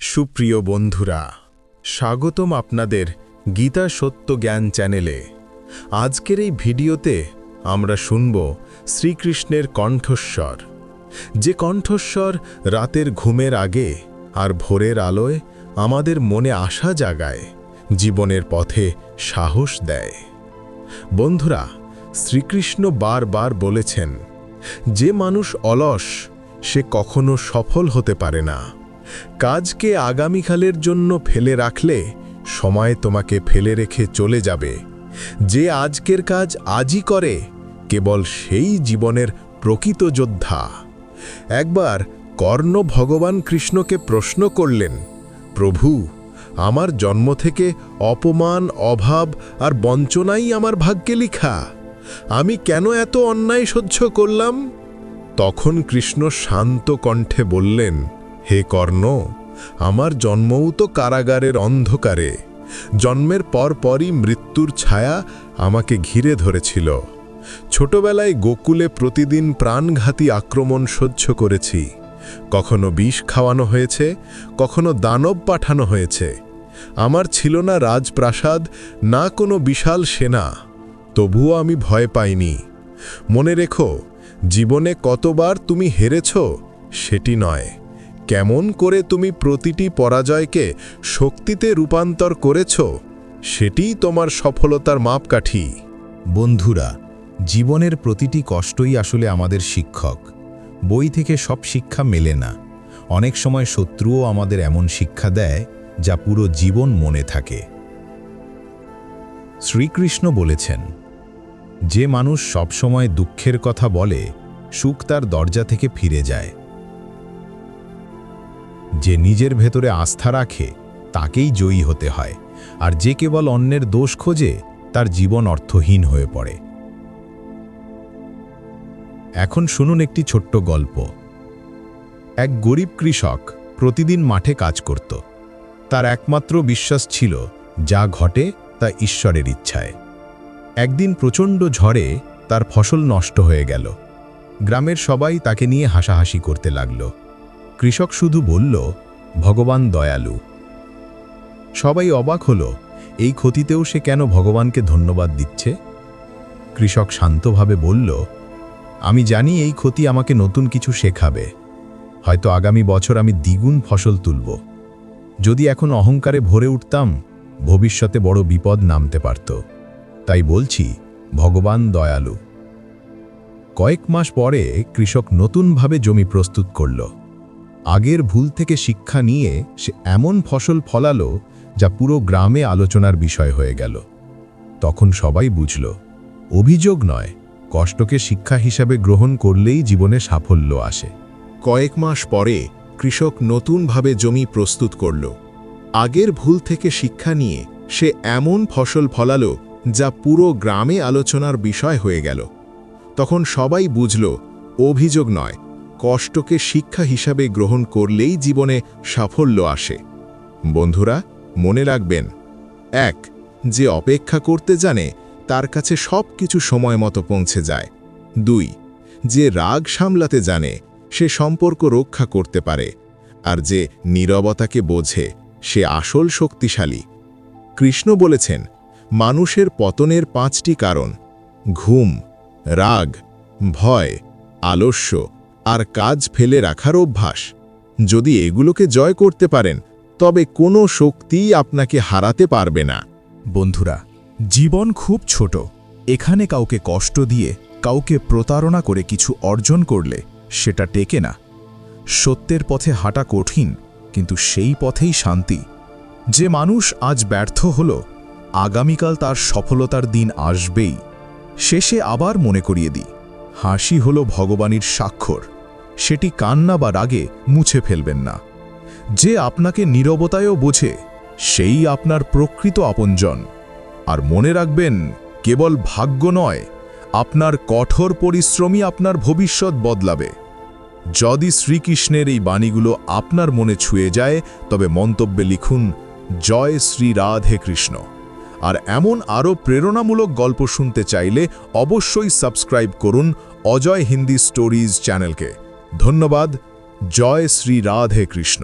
সুপ্রিয় বন্ধুরা, স্বাগতম আপনাদের গীতা সত্য জ্ঞান চ্যানেলে। আজকের এই ভিডিওতে আমরা শুনব শ্রীকৃষ্ণের কণ্ঠস্বর, যে কণ্ঠস্বর রাতের ঘুমের আগে আর ভোরের আলোয় আমাদের মনে আশা জাগায়, জীবনের পথে সাহস দেয়। বন্ধুরা, শ্রীকৃষ্ণ বারবার বলেছেন, যে মানুষ অলস সে কখনো সফল হতে পারে না। কাজকে আগামীকালের জন্য ফেলে রাখলে সময় তোমাকে ফেলে রেখে চলে যাবে। যে আজকের কাজ আজই করে কেবল সেই জীবনের প্রকৃত যোদ্ধা। একবার কর্ণ ভগবান কৃষ্ণকে প্রশ্ন করলেন, প্রভু, আমার জন্ম থেকে অপমান, অভাব আর বঞ্চনাই আমার ভাগ্যে লিখা। আমি কেন এত অন্যায় সহ্য করলাম? তখন কৃষ্ণ শান্ত কণ্ঠে বললেন, হে কর্ণ, আমার জন্মও তো কারাগারের অন্ধকারে। জন্মের পরপরই মৃত্যুর ছায়া আমাকে ঘিরে ধরেছিল। ছোটবেলায় গোকুলে প্রতিদিন প্রাণঘাতী আক্রমণ সহ্য করেছি। কখনো বিষ খাওয়ানো হয়েছে, কখনো দানব পাঠানো হয়েছে। আমার ছিল না রাজপ্রাসাদ, না কোনো বিশাল সেনা, তবুও আমি ভয় পাইনি। মনে রেখো, জীবনে কতবার তুমি হেরেছ সেটি নয়, কেমন করে তুমি প্রতিটি পরাজয়কে শক্তিতে রূপান্তর করেছ সেটিই তোমার সফলতার মাপকাঠি। বন্ধুরা, জীবনের প্রতিটি কষ্টই আসলে আমাদের শিক্ষক। বই থেকে সব শিক্ষা মেলে না। অনেক সময় শত্রুও আমাদের এমন শিক্ষা দেয় যা পুরো জীবন মনে থাকে। শ্রীকৃষ্ণ বলেছেন, যে মানুষ সবসময় দুঃখের কথা বলে সুখ তার দরজা থেকে ফিরে যায়। যে নিজের ভেতরে আস্থা রাখে তাকেই জয়ী হতে হয়, আর যে কেবল অন্যের দোষ খোঁজে তার জীবন অর্থহীন হয়ে পড়ে। এখন শুনুন একটি ছোট্ট গল্প। এক গরিব কৃষক প্রতিদিন মাঠে কাজ করত। তার একমাত্র বিশ্বাস ছিল, যা ঘটে তা ঈশ্বরের ইচ্ছায়। একদিন প্রচণ্ড ঝড়ে তার ফসল নষ্ট হয়ে গেল। গ্রামের সবাই তাকে নিয়ে হাসাহাসি করতে লাগল। কৃষক শুধু বলল, ভগবান দয়ালু। সবাই অবাক হলো, এই ক্ষতিতেও সে কেন ভগবানকে ধন্যবাদ দিচ্ছে? কৃষক শান্তভাবে বলল, আমি জানি এই ক্ষতি আমাকে নতুন কিছু শেখাবে। হয়তো আগামী বছর আমি দ্বিগুণ ফসল তুলব। যদি এখন অহংকারে ভরে উঠতাম, ভবিষ্যতে বড় বিপদ নামতে পারত। তাই বলছি, ভগবান দয়ালু। কয়েক মাস পরে কৃষক নতুনভাবে জমি প্রস্তুত করল। আগের ভুল থেকে শিক্ষা নিয়ে সে এমন ফসল ফলালো যা পুরো গ্রামে আলোচনার বিষয় হয়ে গেল। তখন সবাই বুঝল, অভিযোগ নয়, কষ্টকে শিক্ষা হিসাবে গ্রহণ করলেই জীবনে সাফল্য আসে। কয়েক মাস পরে কৃষক নতুনভাবে জমি প্রস্তুত করল। আগের ভুল থেকে শিক্ষা নিয়ে সে এমন ফসল ফলালো যা পুরো গ্রামে আলোচনার বিষয় হয়ে গেল। তখন সবাই বুঝল, অভিযোগ নয়, কষ্টকে শিক্ষা হিসাবে গ্রহণ করলেই জীবনে সাফল্য আসে। বন্ধুরা, মনে রাখবেন, 1. যে অপেক্ষা করতে জানে তার কাছে সব কিছু সময় মতো পৌঁছে যায়। 2. যে রাগ সামলাতে জানে সে সম্পর্ক রক্ষা করতে পারে, আর যে নীরবতাকে বোঝে সে আসল শক্তিশালী। কৃষ্ণ বলেছেন, মানুষের পতনের 5টি কারণ: ঘুম, রাগ, ভয়, আলস্য আর কাজ ফেলে রাখার অভ্যাস। যদি এগুলোকে জয় করতে পারেন, তবে কোনো শক্তিই আপনাকে হারাতে পারবে না। বন্ধুরা, জীবন খুব ছোট। এখানে কাউকে কষ্ট দিয়ে, কাউকে প্রতারণা করে কিছু অর্জন করলে সেটা টেকে না। সত্যের পথে হাঁটা কঠিন, কিন্তু সেই পথেই শান্তি। যে মানুষ আজ ব্যর্থ হল, আগামীকাল তার সফলতার দিন আসবেই। শেষে আবার মনে করিয়ে দিই, হাসি হল ভগবানের স্বাক্ষর। সেটি কান্না বা রাগে মুছে ফেলবেন না। যে আপনাকে নীরবতায়ও বোঝে, সেই আপনার প্রকৃত আপনজন। আর মনে রাখবেন, কেবল ভাগ্য নয়, আপনার কঠোর পরিশ্রমই আপনার ভবিষ্যৎ বদলাবে। যদি শ্রীকৃষ্ণের এই বাণীগুলো আপনার মনে ছুঁয়ে যায়, তবে মন্তব্যে লিখুন, জয় শ্রী রাধে কৃষ্ণ। আর এমন আরও প্রেরণামূলক গল্প শুনতে চাইলে অবশ্যই সাবস্ক্রাইব করুন অজয় হিন্দি স্টোরিজ চ্যানেলকে। ধন্যবাদ। জয় শ্রী রাধে কৃষ্ণ।